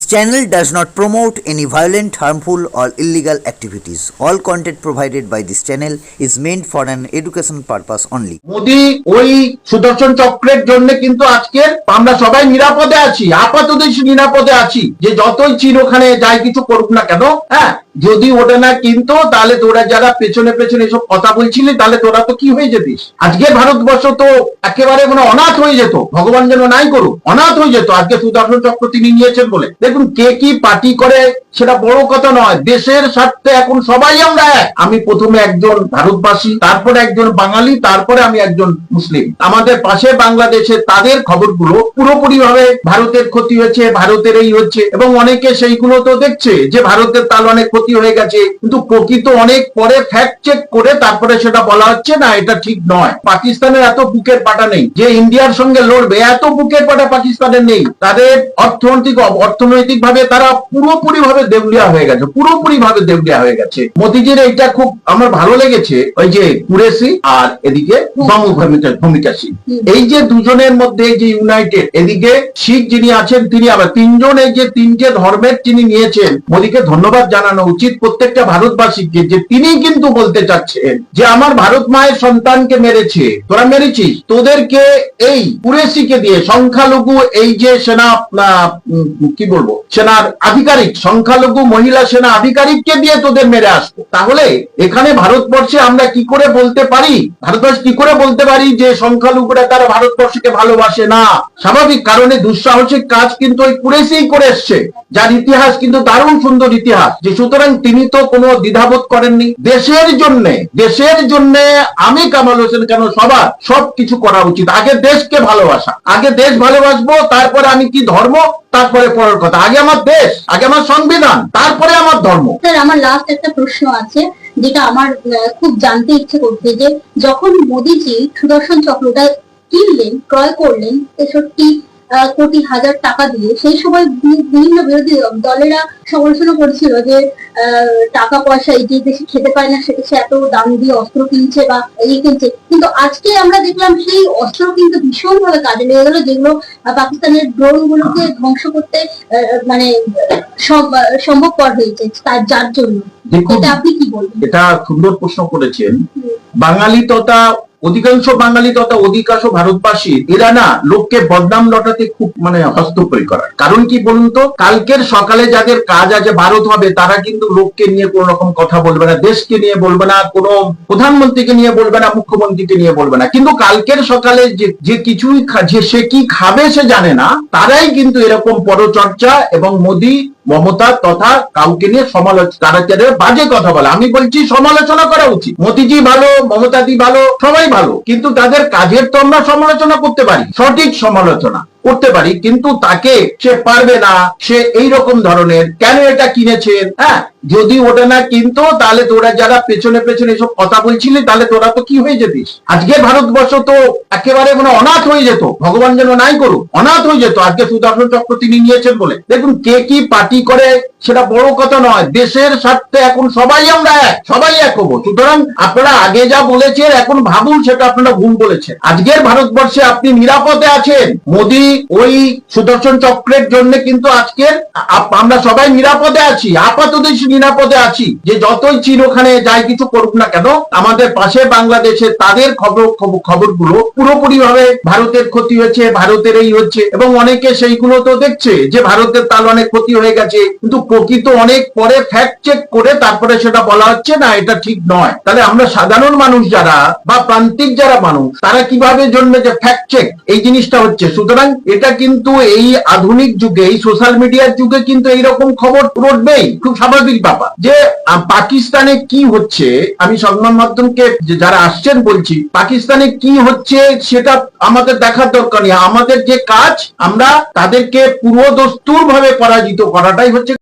Channel does not promote any violent, harmful, or illegal activities. All content provided by this channel is meant for an educational purpose only. Modi ওই সুদর্শন চক্রের জন্য কিন্তু আজকে আমরা সবাই নিরাপদে আছি, আপাতত নিরাপদে আছি। যে যতই চীন ওখানে যাই কিছু করুক না কেন, হ্যাঁ, যদি ওটা না কিন্তু তাহলে তোরা যারা পেছনে পেছনে এসব কথা বলছিলি তাহলে তোরা তো কি হয়ে যেতিস। আজকে ভারতবর্ষ তো একেবারে মানে অনাথ হয়ে যেত, ভগবান যেন নাই করুক, অনাথ হয়ে যেত আজকে সুদর্শন চক্র তিনি নিয়েছেন বলে। দেখুন কে কি পার্টি করে সেটা বড় কথা নয়, দেশের স্বার্থে এখন সবাই আমরা এক। আমি প্রথমে একজন ভারতবাসী, তারপরে একজন বাঙালি, তারপরে আমি একজন মুসলিম। আমাদের পাশে বাংলাদেশে তাদের খবরগুলো পুরোপুরি ভাবে ভারতের ক্ষতি হয়েছে, ভারতের এই হচ্ছে, এবং অনেকে সেইগুলো তো দেখছে যে ভারতের তাল অনেক ক্ষতি হয়ে গেছে, কিন্তু প্রকৃত অনেক পরে ফ্যাক্ট চেক করে তারপরে সেটা বলা হচ্ছে না এটা ঠিক নয়। পাকিস্তানের এত বুকের পাটা নেই যে ইন্ডিয়ার সঙ্গে লড়বে, এত বুকের পাটা পাকিস্তানের নেই। তাদের অর্থনৈতিক ভাবে তারা পুরোপুরি ভাবে দেউলিয়া হয়ে গেছে, পুরোপুরি ভাবে দেউলিয়া হয়ে গেছে। মোদিজির এইটা খুব আমার ভালো লেগেছে, ওই যে কুরেশি আর এদিকে ভূমিকাশী, এই যে দুজনের মধ্যে যে ইউনাইটেড, এদিকে শিখ যিনি আছেন তিনি আবার তিনজন, এই যে তিনটে ধর্মের তিনি নিয়েছেন, মোদিকে ধন্যবাদ জানানো উচিত প্রত্যেকটা ভারতবাসীকে, যে তিনি কিন্তু বলতে চাচ্ছেন যে আমার ভারত মায়ের সন্তানকে মেরেছে, তোরা মেরেছিস, তোদেরকে এই কুরেশিকে দিয়ে সংখ্যালঘু এই যে সেনা কি বলবো সেনার আধিকারিক, সংখ্যালঘু মহিলা সেনা আধিকারিককে দিয়ে তোদের মেরে আসবো। তাহলে এখানে ভারতবর্ষে আমরা কি করে বলতে পারি, ভারতবর্ষ কি করে বলতে পারি যে সংখ্যালঘুরা তারা ভারতবর্ষকে ভালোবাসে না? স্বাভাবিক কারণে দুঃসাহসিক কাজ কিন্তু ওই কুরেশি করে এসছে, যার ইতিহাস কিন্তু দারুণ সুন্দর ইতিহাস। যে সুতরাং তিনি তো কোনো দ্বিধাবোধ করেননি দেশের জন্য। আমি কামাল হোসেন কেন সবার সবকিছু করা উচিত। আগে দেশকে ভালোবাসা, আগে দেশ ভালোবাসবো, তারপরে আমি কি ধর্ম, তারপরে পরের কথা। আগে আমার দেশ, আগে আমার সংবিধান, তারপরে আমার ধর্ম। স্যার আমার লাস্ট একটা প্রশ্ন আছে যেটা আমার খুব জানতে ইচ্ছে করছে, যে যখন মোদিজি সুদর্শন চক্রটা কিনলেন, ক্রয় করলেন 63 কোটি হাজার টাকা দিয়ে, সেই সময় বিভিন্ন বিরোধী দলেরা সমালোচনা করেছিল যে টাকা পয়সা এই যে দেশে খেতে পায় না সেটা সে এত দাম দিয়ে অস্ত্র কিনছে বা ইয়ে কিনছে, কিন্তু আজকে আমরা দেখলাম সেই অস্ত্র কিন্তু ভীষণ ভাবে কাজে লেগে গেল, যেগুলো পাকিস্তানের ড্রোন গুলোকে ধ্বংস করতে মানে সম্ভবপর হয়েছে তার যার জন্য। এটা আপনি কি বলবেন? এটা সুন্দর প্রশ্ন করেছেন। বাঙালি তথা অধিকাংশ বাঙালি তথা অধিকাংশ ভারতবাসী এরা না লোককে বদনাম লটাতে খুব মানে হস্তক্ষেপ করার কারণ কি বলুন তো, কালকের সকালে যাদের কাজ আছে ভারত হবে, তারা কিন্তু লোককে নিয়ে কোন রকম কথা বলবে না, দেশকে নিয়ে বলবে না, কোনো প্রধানমন্ত্রীকে নিয়ে বলবে না, মুখ্যমন্ত্রীকে নিয়ে বলবে না। কিন্তু কালকের সকালে যে কিছুই সে কি খাবে সে জানে না, তারাই কিন্তু এরকম পরচর্চা এবং মোদি মমতা তথা কাউকে নিয়ে সমালোচনা, তারা বাজে কথা বলে। আমি বলছি সমালোচনা করা উচিত। মোদিজি ভালো, মমতাদি ভালো, সবাই ভালো, কিন্তু তাদের কাজের তো আমরা সমালোচনা করতে পারি, সঠিক সমালোচনা করতে পারি, কিন্তু তাকে সে পারবে না, সে এই রকম ধরনের কেন এটা কিনেছেন, হ্যাঁ, যদি ওটা না কিনতো তাহলে তোরা যারা পেছনে পেছনে এসব কথা বলছিলি তাহলে তোরা তো কি হয়ে যেতিস। আজকে ভারতবর্ষ তো একেবারে মানে অনাথ হয়ে যেত, ভগবান যেন নাই করুক, অনাথ হয়ে যেত আজকে সুদর্শন চক্র তিনি নিয়েছেন বলে। দেখুন কে কি পার্টি করে সেটা বড় কথা নয়, দেশের স্বার্থে এখন সবাই আমরা এক, সবাই এক হবো। সুতরাং আপনারা আগে যা বলেছেন এখন ভাবুন সেটা আপনারা ভুল বলেছেন। আজকের ভারতবর্ষে আপনি নিরাপদে আছেন, মোদি ওই সুদর্শন চক্রের জন্য কিন্তু আজকে আমরা সবাই নিরাপদে আছি, আপাতত নিরাপদে আছি। যে যতই চীন ওখানে যাই কিছু করুক না কেন, আমাদের পাশে বাংলাদেশে তাদের খবরগুলো পুরোপুরি ভাবে ভারতের ক্ষতি হয়েছে, ভারতের এই হচ্ছে, এবং অনেকে সেইগুলো তো দেখছে যে ভারতের তাল অনেক ক্ষতি হয়ে গেছে, কিন্তু প্রকৃত অনেক পরে ফ্যাক্ট চেক করে তারপরে সেটা বলা হচ্ছে না এটা ঠিক নয়। তাহলে আমরা সাধারণ মানুষ যারা বা প্রান্তিক যারা মানুষ, তারা কিভাবে জন্মে যে ফ্যাক্ট চেক এই জিনিসটা হচ্ছে। সুতরাং এটা কিন্তু এই আধুনিক যুগে, এই সোশ্যাল মিডিয়ার যুগে কিন্তু এইরকম খবর রটবেই, খুব স্বাভাবিক ব্যাপার। যে পাকিস্তানে কি হচ্ছে, আমি সংবাদ মাধ্যমকে যারা আসছেন বলছি, পাকিস্তানে কি হচ্ছে সেটা আমাদের দেখার দরকার নেই। আমাদের যে কাজ, আমরা তাদেরকে পুরোদস্তুর ভাবে পরাজিত করাটাই হচ্ছে